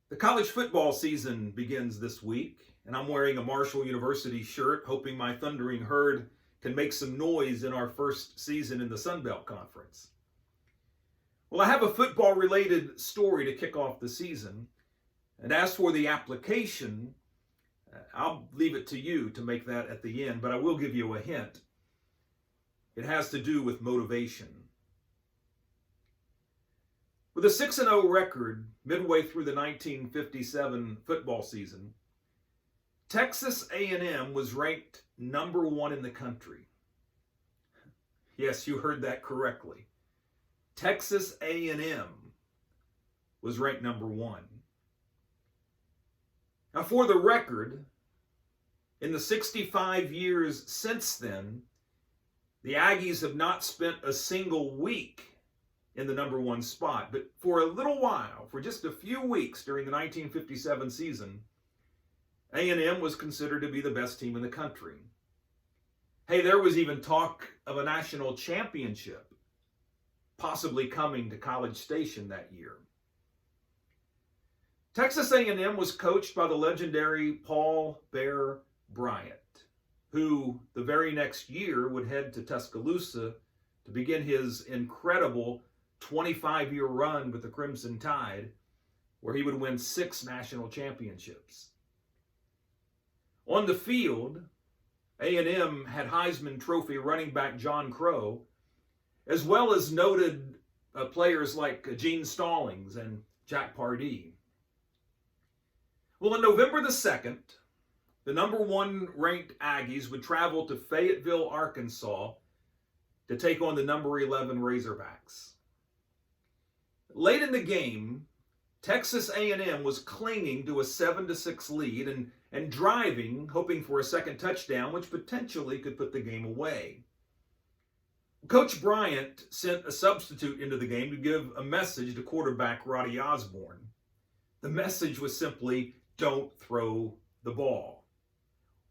The college football season begins this week, and I'm wearing a Marshall University shirt, hoping my thundering herd can make some noise in our first season in the Sun Belt Conference. Well, I have a football-related story to kick off the season, and as for the application, I'll leave it to you to make that at the end, but I will give you a hint. It has to do with motivation. With a 6-0 record midway through the 1957 football season, Texas A&M was ranked number 1 in the country. Yes, you heard that correctly. Texas A&M was ranked number 1. Now, for the record, in the 65 years since then, the Aggies have not spent a single week in the number 1 spot. But for a little while, for just a few weeks during the 1957 season, A&M was considered to be the best team in the country. Hey, there was even talk of a national championship possibly coming to College Station that year. Texas A&M was coached by the legendary Paul Bear Bryant, who the very next year would head to Tuscaloosa to begin his incredible 25-year run with the Crimson Tide, where he would win 6 national championships. On the field, A&M had Heisman Trophy running back John Crow, as well as noted players like Gene Stallings and Jack Pardee. Well, on November the 2nd, the number 1 ranked Aggies would travel to Fayetteville, Arkansas to take on the number 11 Razorbacks. Late in the game, Texas A&M was clinging to a 7-6 lead and driving, hoping for a second touchdown, which potentially could put the game away. Coach Bryant sent a substitute into the game to give a message to quarterback Roddy Osborne. The message was simply, don't throw the ball.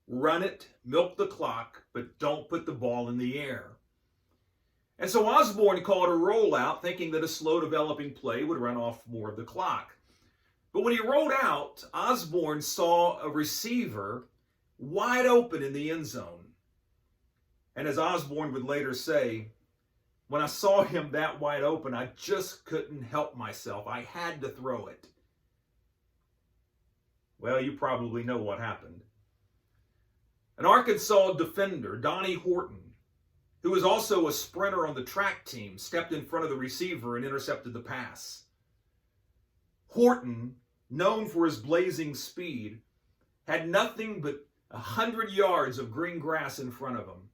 Run it, milk the clock, but don't put the ball in the air. And so Osborne called a rollout, thinking that a slow developing play would run off more of the clock. But when he rolled out, Osborne saw a receiver wide open in the end zone. And as Osborne would later say, when I saw him that wide open, I just couldn't help myself. I had to throw it. Well, you probably know what happened. An Arkansas defender, Donnie Horton, who was also a sprinter on the track team, stepped in front of the receiver and intercepted the pass. Horton, known for his blazing speed, had nothing but 100 yards of green grass in front of him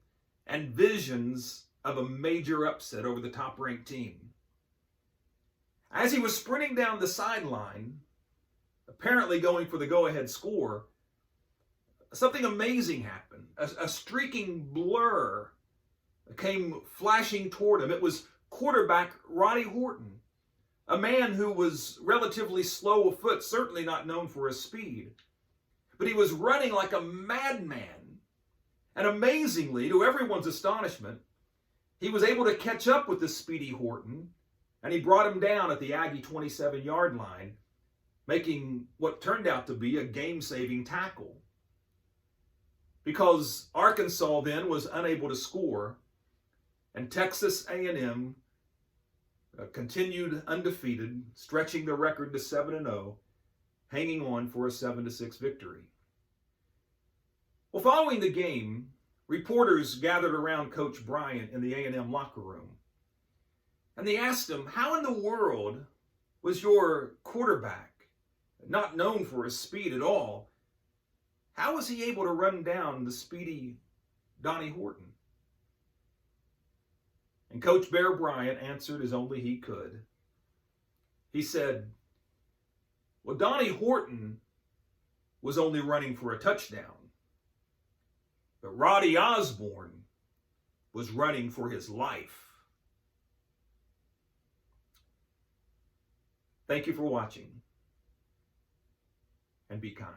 and visions of a major upset over the top-ranked team. As he was sprinting down the sideline, apparently going for the go-ahead score, something amazing happened. A streaking blur came flashing toward him. It was quarterback Roddy Horton, a man who was relatively slow of foot, certainly not known for his speed. But he was running like a madman. And amazingly, to everyone's astonishment, he was able to catch up with this speedy Horton, and he brought him down at the Aggie 27-yard line, making what turned out to be a game-saving tackle. Because Arkansas then was unable to score, and Texas A&M continued undefeated, stretching the record to 7-0, hanging on for a 7-6 victory. Well, following the game, reporters gathered around Coach Bryant in the A&M locker room, and they asked him, how in the world was your quarterback, not known for his speed at all, how was he able to run down the speedy Donnie Horton? And Coach Bear Bryant answered as only he could. He said, well, Donnie Horton was only running for a touchdown, but Roddy Osborne was running for his life. Thank you for watching, and be kind.